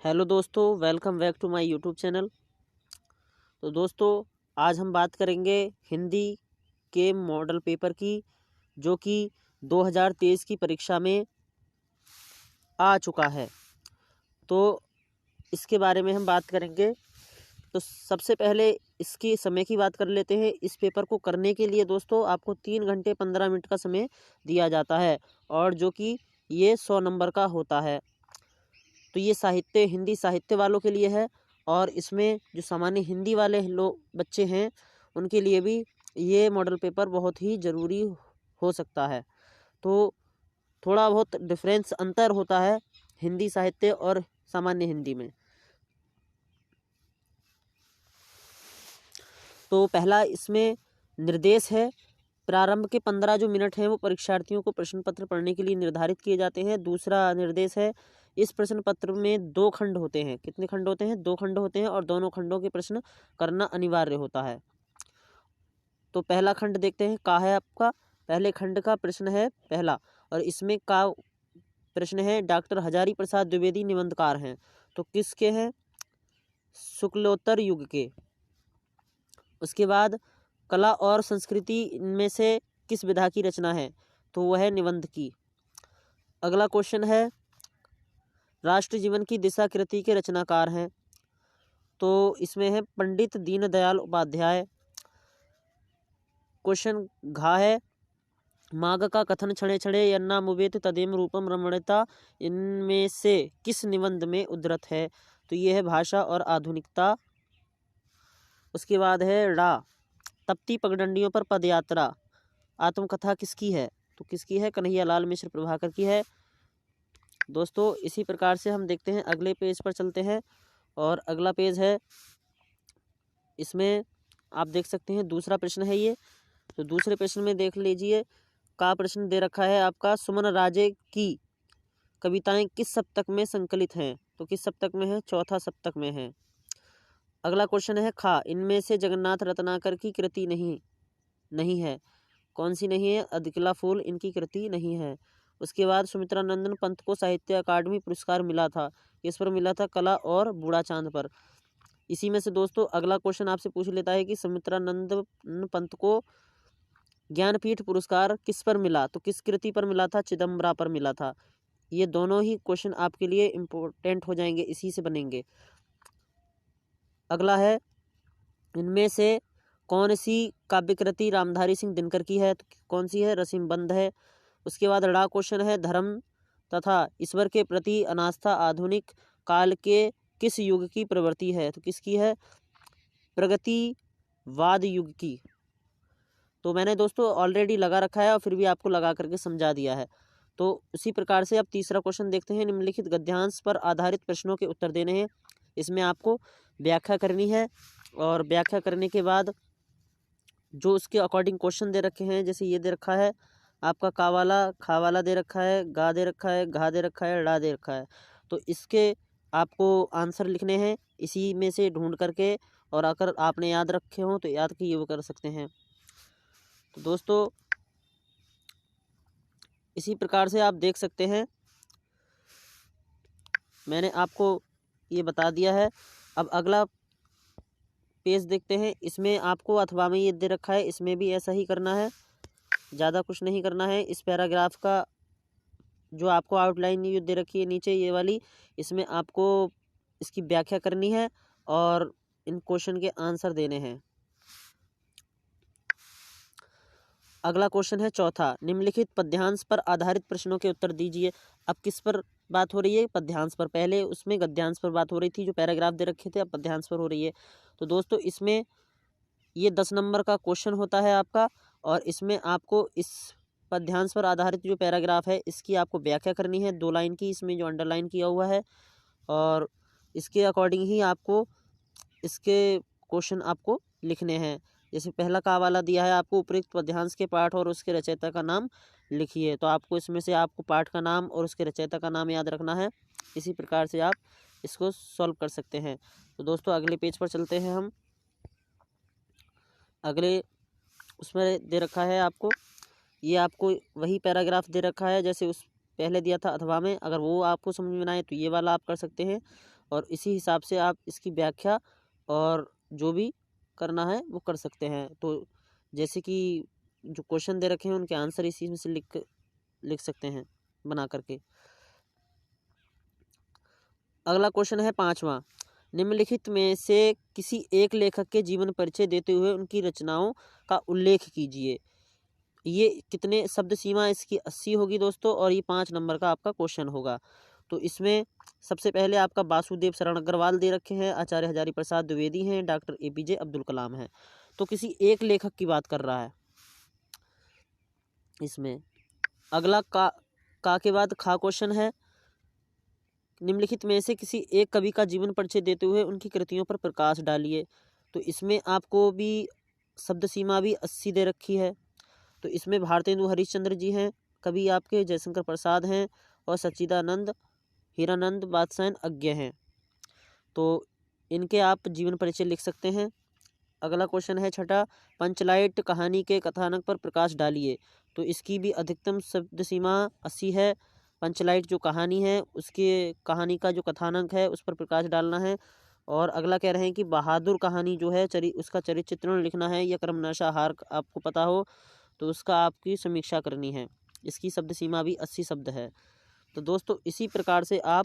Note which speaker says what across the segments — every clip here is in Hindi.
Speaker 1: हेलो दोस्तों, welcome back to my YouTube channel. तो दोस्तों, आज हम बात करेंगे हिंदी के मॉडल पेपर की, जो कि 2023 की परीक्षा में आ चुका है। तो इसके बारे में हम बात करेंगे। तो सबसे पहले इसकी समय की बात कर लेते हैं। इस पेपर को करने के लिए दोस्तों आपको 3 घंटे 15 मिनट का समय दिया जाता है, और जो कि ये 100 नंबर का होता है। तो ये हिंदी साहित्य वालों के लिए है, और इसमें जो सामान्य हिंदी वाले लोग बच्चे हैं उनके लिए भी ये मॉडल पेपर बहुत ही ज़रूरी हो सकता है। तो थोड़ा बहुत डिफरेंस अंतर होता है हिंदी साहित्य और सामान्य हिंदी में। तो पहला इसमें निर्देश है। प्रारंभ के 15 जो मिनट हैं वो परीक्षार्थियों को प्रश्न पत्र पढ़ने के लिए निर्धारित किए जाते हैं। दूसरा निर्देश है, इस प्रश्न पत्र में 2 खंड होते हैं। कितने खंड होते हैं? 2 खंड होते हैं, और दोनों खंडों के प्रश्न करना अनिवार्य होता है। तो पहला खंड देखते हैं, का है आपका। पहले खंड का प्रश्न है पहला, और इसमें का प्रश्न है, डॉक्टर हजारी प्रसाद द्विवेदी निबंधकार हैं, तो किसके हैं? शुक्लोत्तर युग के। उसके बाद कला और संस्कृति इनमें से किस विधा की रचना है? तो वह है निबंध की। अगला क्वेश्चन है, राष्ट्र जीवन की दिशा कृति के रचनाकार हैं, तो इसमें है पंडित दीनदयाल उपाध्याय। क्वेश्चन घा है, माघ का कथन क्षणे क्षणे यन्ना मुवेत तदेम रूपम रमणीयता इनमें से किस निबंध में उद्धृत है? तो ये है भाषा और आधुनिकता। उसके बाद है रा, तपती पगडंडियों पर पदयात्रा आत्मकथा किसकी है? तो किसकी है? कन्हैयालाल मिश्र प्रभाकर की है। दोस्तों, इसी प्रकार से हम देखते हैं, अगले पेज पर चलते हैं। और अगला पेज है, इसमें आप देख सकते हैं दूसरा प्रश्न है ये। तो दूसरे प्रश्न में देख लीजिए, का प्रश्न दे रखा है आपका, सुमन राजे की कविताएं किस सप्तक में संकलित हैं? तो किस सप्तक में है? चौथा सप्तक में है। अगला क्वेश्चन है खा, इनमें से जगन्नाथ रत्नाकर की कृति नहीं है। कौन सी नहीं है? अदिकला फूल इनकी कृति नहीं है। उसके बाद सुमित्रा नंदन पंत को साहित्य अकादमी पुरस्कार मिला था, किस पर मिला था? कला और बूढ़ा चांद पर। इसी में से दोस्तों अगला क्वेश्चन आपसे पूछ लेता है कि सुमित्रा नंदन पंत को ज्ञानपीठ पुरस्कार किस पर मिला? तो किस कृति पर मिला था? चिदम्बरा पर मिला था। ये दोनों ही क्वेश्चन आपके लिए इम्पोर्टेंट हो जाएंगे, इसी से बनेंगे। अगला है, इनमें से कौन सी काव्यकृति रामधारी सिंह दिनकर की है? तो कौन सी है? रसिमबंध है। उसके बाद ड़ा क्वेश्चन है, धर्म तथा ईश्वर के प्रति अनास्था आधुनिक काल के किस युग की प्रवृत्ति है? तो किसकी है? प्रगतिवाद युग की। तो मैंने दोस्तों ऑलरेडी लगा रखा है, और फिर भी आपको लगा करके समझा दिया है। तो उसी प्रकार से अब तीसरा क्वेश्चन देखते हैं, निम्नलिखित गद्यांश पर आधारित प्रश्नों के उत्तर देने हैं। इसमें आपको व्याख्या करनी है, और व्याख्या करने के बाद जो उसके अकॉर्डिंग क्वेश्चन दे रखे हैं, जैसे ये दे रखा है आपका, कावाला खावाला दे रखा है, गा दे रखा है, घा दे रखा है, ड़ा दे रखा है। तो इसके आपको आंसर लिखने हैं इसी में से ढूंढ करके, और अगर आपने याद रखे हों तो याद किए वो कर सकते हैं। तो दोस्तों, इसी प्रकार से आप देख सकते हैं, मैंने आपको ये बता दिया है। अब अगला पेज देखते हैं। इसमें आपको अथवा में ये दे रखा है, इसमें भी ऐसा ही करना है, ज़्यादा कुछ नहीं करना है। इस पैराग्राफ का जो आपको आउटलाइन ये दे रखी है नीचे ये वाली, इसमें आपको इसकी व्याख्या करनी है और इन क्वेश्चन के आंसर देने हैं। अगला क्वेश्चन है चौथा, निम्नलिखित पद्यांश पर आधारित प्रश्नों के उत्तर दीजिए। अब किस पर बात हो रही है? पद्यांश पर। पहले उसमें गद्यांश पर बात हो रही थी, जो पैराग्राफ दे रखे थे, अब पद्यांश पर हो रही है। तो दोस्तों, इसमें ये 10 नंबर का क्वेश्चन होता है आपका, और इसमें आपको इस पद्यांश पर आधारित जो पैराग्राफ है इसकी आपको व्याख्या करनी है, 2 लाइन की, इसमें जो अंडरलाइन किया हुआ है, और इसके अकॉर्डिंग ही आपको इसके क्वेश्चन आपको लिखने हैं। जैसे पहला का वाला दिया है आपको, उपयुक्त पद्यांश के पाठ और उसके रचयिता का नाम लिखिए। तो आपको इसमें से आपको पाठ का नाम और उसके रचयिता का नाम याद रखना है। इसी प्रकार से आप इसको सॉल्व कर सकते हैं। तो दोस्तों, अगले पेज पर चलते हैं हम। अगले उसमें दे रखा है आपको, ये आपको वही पैराग्राफ दे रखा है जैसे उस पहले दिया था अथवा में। अगर वो आपको समझ में ना आए तो ये वाला आप कर सकते हैं। और इसी हिसाब से आप इसकी व्याख्या और जो भी करना है वो कर सकते हैं। तो जैसे कि जो क्वेश्चन दे रखे हैं उनके आंसर इसी में से लिख सकते हैं बना करके। अगला क्वेश्चन है 5वां, निम्नलिखित में से किसी एक लेखक के जीवन परिचय देते हुए उनकी रचनाओं का उल्लेख कीजिए। ये कितने शब्द सीमा इसकी 80 होगी दोस्तों, और ये 5 नंबर का आपका क्वेश्चन होगा। तो इसमें सबसे पहले आपका वासुदेव शरण अग्रवाल दे रखे हैं, आचार्य हजारी प्रसाद द्विवेदी हैं, डॉक्टर APJ अब्दुल कलाम हैं। तो किसी एक लेखक की बात कर रहा है इसमें। अगला का के बाद खा क्वेश्चन है, निम्नलिखित में से किसी एक कवि का जीवन परिचय देते हुए उनकी कृतियों पर प्रकाश डालिए। तो इसमें आपको भी शब्द सीमा भी 80 दे रखी है। तो इसमें भारतेंदु हरिश्चंद्र जी हैं कवि आपके, जयशंकर प्रसाद हैं, और सच्चिदानंद हीरानंद बादशाहन अज्ञ हैं। तो इनके आप जीवन परिचय लिख सकते हैं। अगला क्वेश्चन है 6, पंचलाइट कहानी के कथानक पर प्रकाश डालिए। तो इसकी भी अधिकतम शब्द सीमा 80 है। पंचलाइट जो कहानी है उसके कहानी का जो कथानक है उस पर प्रकाश डालना है। और अगला कह रहे हैं कि बहादुर कहानी जो है उसका चरित्र चित्रण लिखना है, या क्रमनाशा हार आपको पता हो तो उसका आपकी समीक्षा करनी है। इसकी शब्द सीमा भी 80 शब्द है। तो दोस्तों इसी प्रकार से आप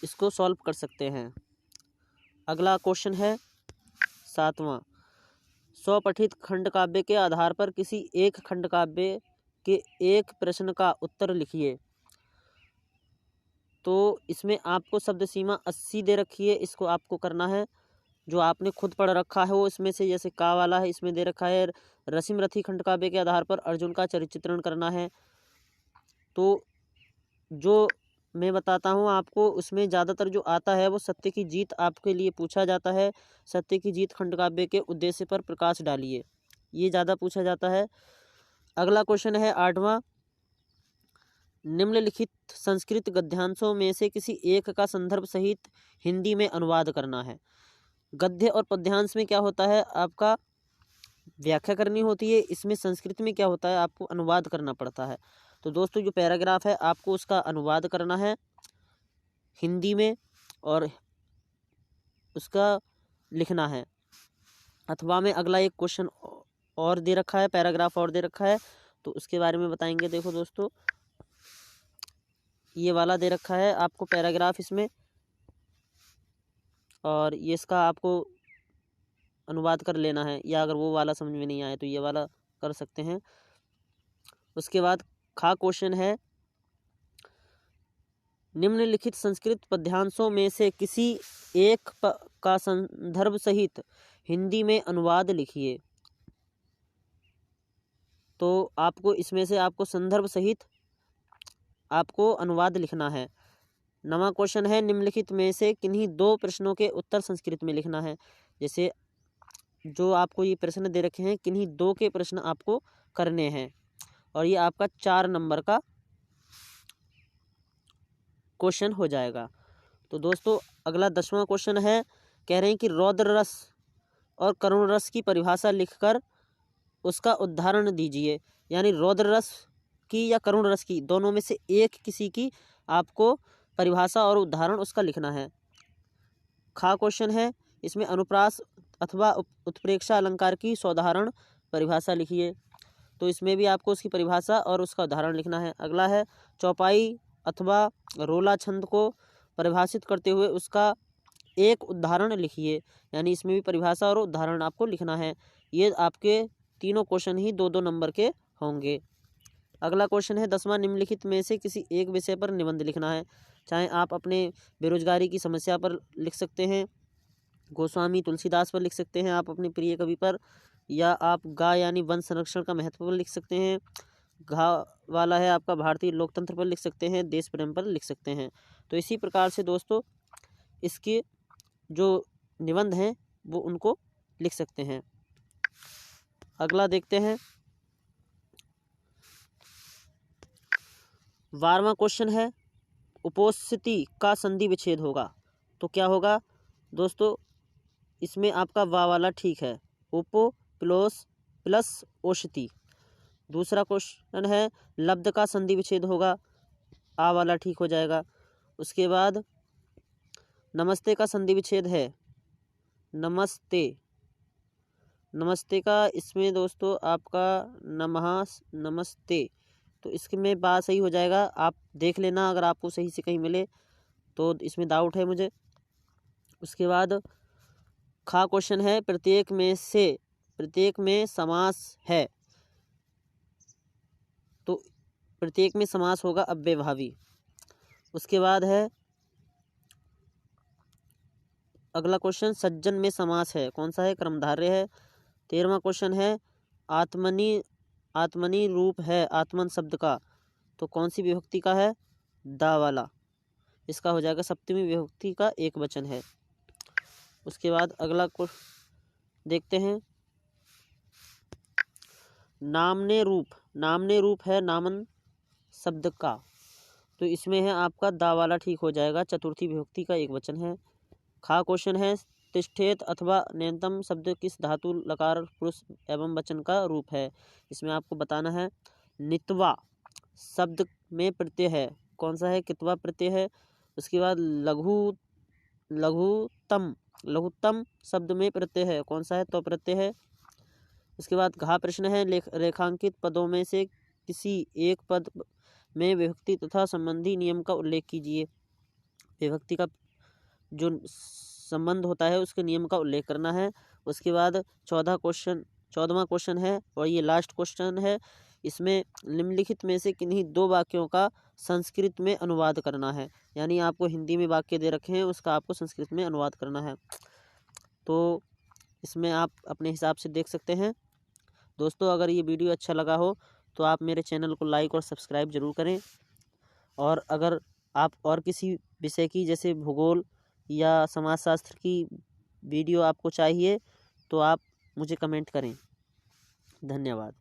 Speaker 1: इसको सॉल्व कर सकते हैं। अगला क्वेश्चन है 7वां, स्वपठित खंड काव्य के आधार पर किसी एक खंड काव्य के एक प्रश्न का उत्तर लिखिए। तो इसमें आपको शब्द सीमा 80 दे रखी है। इसको आपको करना है जो आपने खुद पढ़ रखा है वो इसमें से, जैसे का वाला है इसमें दे रखा है रसिम रथी खंड काव्य के आधार पर अर्जुन का चरित्र चित्रण करना है। तो जो मैं बताता हूँ आपको उसमें ज़्यादातर जो आता है वो सत्य की जीत आपके लिए पूछा जाता है। सत्य की जीत खंड काव्य के उद्देश्य पर प्रकाश डालिए, ये ज़्यादा पूछा जाता है। अगला क्वेश्चन है 8वां, निम्नलिखित संस्कृत गद्यांशों में से किसी एक का संदर्भ सहित हिंदी में अनुवाद करना है। गद्य और पद्यांश में क्या होता है, आपका व्याख्या करनी होती है। इसमें संस्कृत में क्या होता है, आपको अनुवाद करना पड़ता है। तो दोस्तों जो पैराग्राफ है आपको उसका अनुवाद करना है हिंदी में और उसका लिखना है। अथवा में अगला एक क्वेश्चन और दे रखा है, पैराग्राफ और दे रखा है, तो उसके बारे में बताएंगे। देखो दोस्तों ये वाला दे रखा है आपको पैराग्राफ इसमें, और ये इसका आपको अनुवाद कर लेना है, या अगर वो वाला समझ में नहीं आए तो ये वाला कर सकते हैं। उसके बाद खा क्वेश्चन है, निम्नलिखित संस्कृत पद्यांशों में से किसी एक का संदर्भ सहित हिंदी में अनुवाद लिखिए। तो आपको इसमें से आपको संदर्भ सहित आपको अनुवाद लिखना है। 9वां क्वेश्चन है, निम्नलिखित में से किन्हीं 2 प्रश्नों के उत्तर संस्कृत में लिखना है। जैसे जो आपको ये प्रश्न दे रखे हैं किन्हीं 2 के प्रश्न आपको करने हैं, और ये आपका 4 नंबर का क्वेश्चन हो जाएगा। तो दोस्तों अगला 10वां क्वेश्चन है, कह रहे हैं कि रौद्र रस और करुण रस की परिभाषा लिखकर उसका उदाहरण दीजिए। यानी रौद्र रस की या करुण रस की, दोनों में से एक किसी की आपको परिभाषा और उदाहरण उसका लिखना है। खा क्वेश्चन है, इसमें अनुप्रास अथवा उत्प्रेक्षा अलंकार की साधारण परिभाषा लिखिए। तो इसमें भी आपको उसकी परिभाषा और उसका उदाहरण लिखना है। अगला है चौपाई अथवा रोला छंद को परिभाषित करते हुए उसका एक उदाहरण लिखिए। यानी इसमें भी परिभाषा और उदाहरण आपको लिखना है। ये आपके तीनों क्वेश्चन ही 2-2 नंबर के होंगे। अगला क्वेश्चन है 10वां, निम्नलिखित में से किसी एक विषय पर निबंध लिखना है। चाहे आप अपने बेरोजगारी की समस्या पर लिख सकते हैं, गोस्वामी तुलसीदास पर लिख सकते हैं, आप अपने प्रिय कवि पर, या आप गा यानी वन संरक्षण का महत्व पर लिख सकते हैं, घा वाला है आपका भारतीय लोकतंत्र पर लिख सकते हैं, देश प्रेम पर लिख सकते हैं। तो इसी प्रकार से दोस्तों इसके जो निबंध हैं वो उनको लिख सकते हैं। अगला देखते हैं 12वां क्वेश्चन है, उपोस्थिति का संधि विच्छेद होगा। तो क्या होगा दोस्तों, इसमें आपका वा वाला ठीक है, उपो प्लस ओषति। दूसरा क्वेश्चन है, लब्ध का संधि विच्छेद होगा, आ वाला ठीक हो जाएगा। उसके बाद नमस्ते का संधि विच्छेद है नमस्ते। नमस्ते का इसमें दोस्तों आपका नमस्ते, तो इसमें बात सही हो जाएगा। आप देख लेना अगर आपको सही से कहीं मिले तो, इसमें डाउट है मुझे। उसके बाद खा क्वेश्चन है, प्रत्येक में समास है, तो प्रत्येक में समास होगा अव्ययभावी। उसके बाद है अगला क्वेश्चन, सज्जन में समास है, कौन सा है? कर्मधारय है। 13वां क्वेश्चन है, आत्मनी रूप है आत्मन शब्द का, तो कौन सी विभक्ति का है? दा वाला, इसका हो जाएगा सप्तमी विभक्ति का एक वचन है। उसके बाद अगला क्वेश्चन देखते हैं, नामने रूप है नामन शब्द का, तो इसमें है आपका दा वाला ठीक हो जाएगा, चतुर्थी विभक्ति का एक वचन है। खा क्वेश्चन है, तिष्ठेत अथवा न्यूनतम शब्द किस धातु लकार पुरुष एवं वचन का रूप है? इसमें आपको बताना है। नित्वा शब्द में प्रत्यय है, कौन सा है? कित्वा प्रत्यय है। उसके बाद लघुत्तम शब्द में प्रत्यय है, कौन सा है? तो प्रत्यय है। उसके बाद घा प्रश्न है, रेखांकित पदों में से किसी एक पद में विभक्ति तथा संबंधी नियम का उल्लेख कीजिए। विभक्ति का जो संबंध होता है उसके नियम का उल्लेख करना है। उसके बाद 14वां क्वेश्चन है और ये लास्ट क्वेश्चन है, इसमें निम्नलिखित में से किन्हीं दो वाक्यों का संस्कृत में अनुवाद करना है। यानी आपको हिंदी में वाक्य दे रखे हैं, उसका आपको संस्कृत में अनुवाद करना है, तो इसमें आप अपने हिसाब से देख सकते हैं। दोस्तों अगर ये वीडियो अच्छा लगा हो तो आप मेरे चैनल को लाइक और सब्सक्राइब ज़रूर करें, और अगर आप और किसी विषय की जैसे भूगोल या समाजशास्त्र की वीडियो आपको चाहिए तो आप मुझे कमेंट करें। धन्यवाद।